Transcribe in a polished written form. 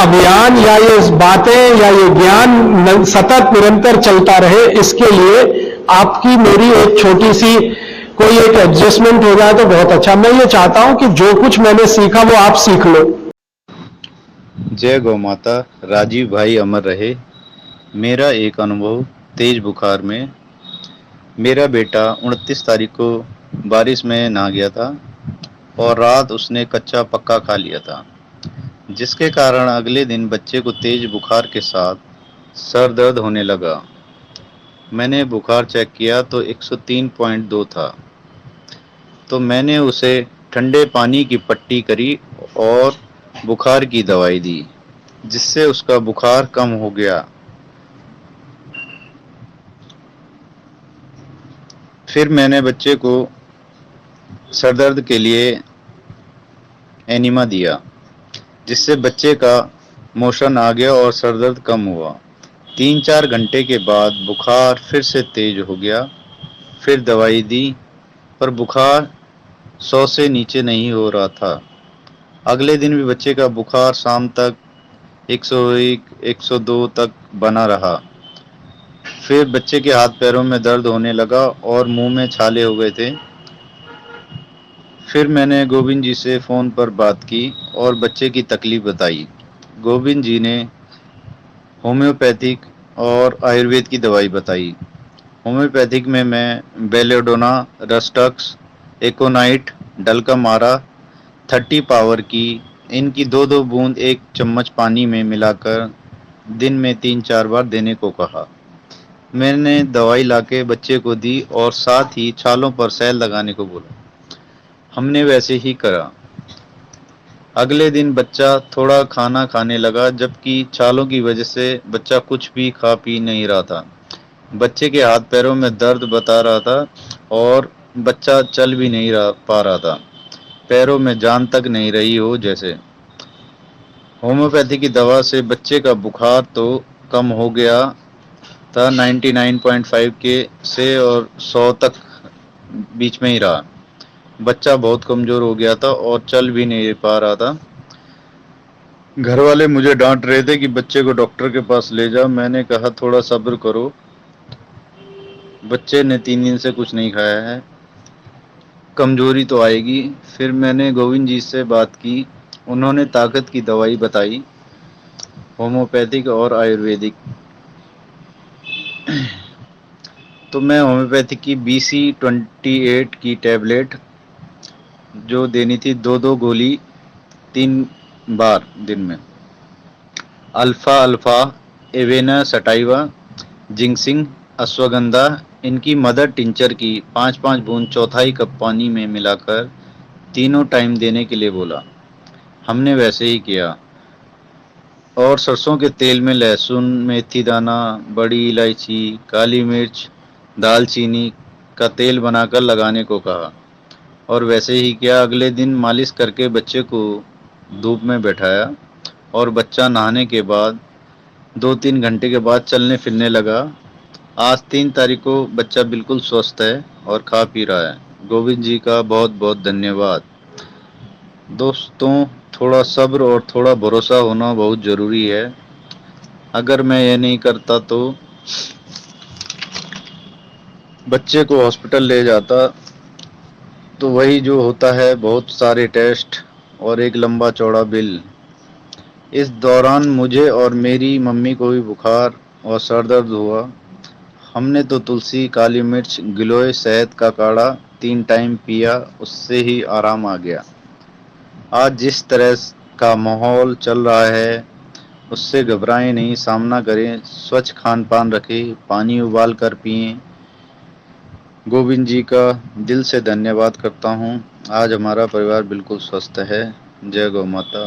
अभियान या ये बातें या ये ज्ञान सतत निरंतर चलता रहे, इसके लिए आपकी मेरी एक छोटी सी कोई एक एडजस्टमेंट हो जाए तो बहुत अच्छा। मैं ये चाहता हूं कि जो कुछ मैंने सीखा वो आप सीख लो। जय गौ माता। राजीव भाई अमर रहे। मेरा एक अनुभव तेज बुखार में, मेरा बेटा 29 तारीख को बारिश में नहा गया था और रात उसने कच्चा पक्का खा लिया था, जिसके कारण अगले दिन बच्चे को तेज बुखार के साथ सर दर्द होने लगा। मैंने बुखार चेक किया तो 103.2 था। तो मैंने उसे ठंडे पानी की पट्टी करी और बुखार की दवाई दी, जिससे उसका बुखार कम हो गया। फिर मैंने बच्चे को सर दर्द के लिए एनिमा दिया, जिससे बच्चे का मोशन आ गया और सर दर्द कम हुआ। 3-4 घंटे के बाद बुखार फिर से तेज हो गया। फिर दवाई दी, पर बुखार 100 से नीचे नहीं हो रहा था। अगले दिन भी बच्चे का बुखार शाम तक 101, 102 तक बना रहा। फिर बच्चे के हाथ पैरों में दर्द होने लगा और मुंह में छाले हो गए थे। फिर मैंने गोविंद जी से फ़ोन पर बात की और बच्चे की तकलीफ बताई। गोविंद जी ने होम्योपैथिक और आयुर्वेद की दवाई बताई। होम्योपैथिक में मैं बेलेडोना, रस्टक्स, एकोनाइट, डल्कामारा 30 पावर की, इनकी 2-2 बूंद 1 चम्मच पानी में मिलाकर दिन में 3-4 बार देने को कहा। मैंने दवाई लाके बच्चे को दी और साथ ही छालों पर सेल लगाने को बोला। हमने वैसे ही करा। अगले दिन बच्चा थोड़ा खाना खाने लगा, जबकि छालों की वजह से बच्चा कुछ भी खा पी नहीं रहा था। बच्चे के हाथ पैरों में दर्द बता रहा था और बच्चा चल भी नहीं पा रहा था। पैरों में जान तक नहीं रही हो जैसे। होम्योपैथी की दवा से बच्चे का बुखार तो कम हो गया था 99.5 के से, और 100 तक बीच में ही रहा। बच्चा बहुत कमजोर हो गया था और चल भी नहीं पा रहा था। घर वाले मुझे डांट रहे थे कि बच्चे को डॉक्टर के पास ले जाओ। मैंने कहा थोड़ा सब्र करो, बच्चे ने 3 दिन से कुछ नहीं खाया है, कमजोरी तो आएगी। फिर मैंने गोविंद जी से बात की, उन्होंने ताकत की दवाई बताई, होम्योपैथिक और आयुर्वेदिक। तो मैं होम्योपैथिक की BC28 की टैबलेट जो देनी थी, 2-2 गोली 3 बार दिन में। Alpha alpha, avena sativa, ginseng, ashwagandha, इनकी मदर टिंचर की 5-5 बूंद चौथाई कप पानी में मिलाकर तीनों टाइम देने के लिए बोला। हमने वैसे ही किया। और सरसों के तेल में लहसुन, मेथी दाना, बड़ी इलायची, काली मिर्च, दालचीनी का तेल बनाकर लगाने को कहा और वैसे ही किया। अगले दिन मालिश करके बच्चे को धूप में बैठाया और बच्चा नहाने के बाद 2-3 घंटे के बाद चलने फिरने लगा। आज 3 तारीख को बच्चा बिल्कुल स्वस्थ है और खा पी रहा है। गोविंद जी का बहुत बहुत धन्यवाद। दोस्तों, थोड़ा सब्र और थोड़ा भरोसा होना बहुत ज़रूरी है। अगर मैं ये नहीं करता तो बच्चे को हॉस्पिटल ले जाता, तो वही जो होता है, बहुत सारे टेस्ट और एक लंबा चौड़ा बिल। इस दौरान मुझे और मेरी मम्मी को भी बुखार और सर दर्द हुआ। हमने तो तुलसी, काली मिर्च, गिलोय, शहद का काढ़ा 3 टाइम पिया, उससे ही आराम आ गया। आज जिस तरह का माहौल चल रहा है, उससे घबराएं नहीं, सामना करें, स्वच्छ खान पान रखें, पानी उबाल कर पिएं। गोविंद जी का दिल से धन्यवाद करता हूँ। आज हमारा परिवार बिल्कुल स्वस्थ है। जय गौ माता।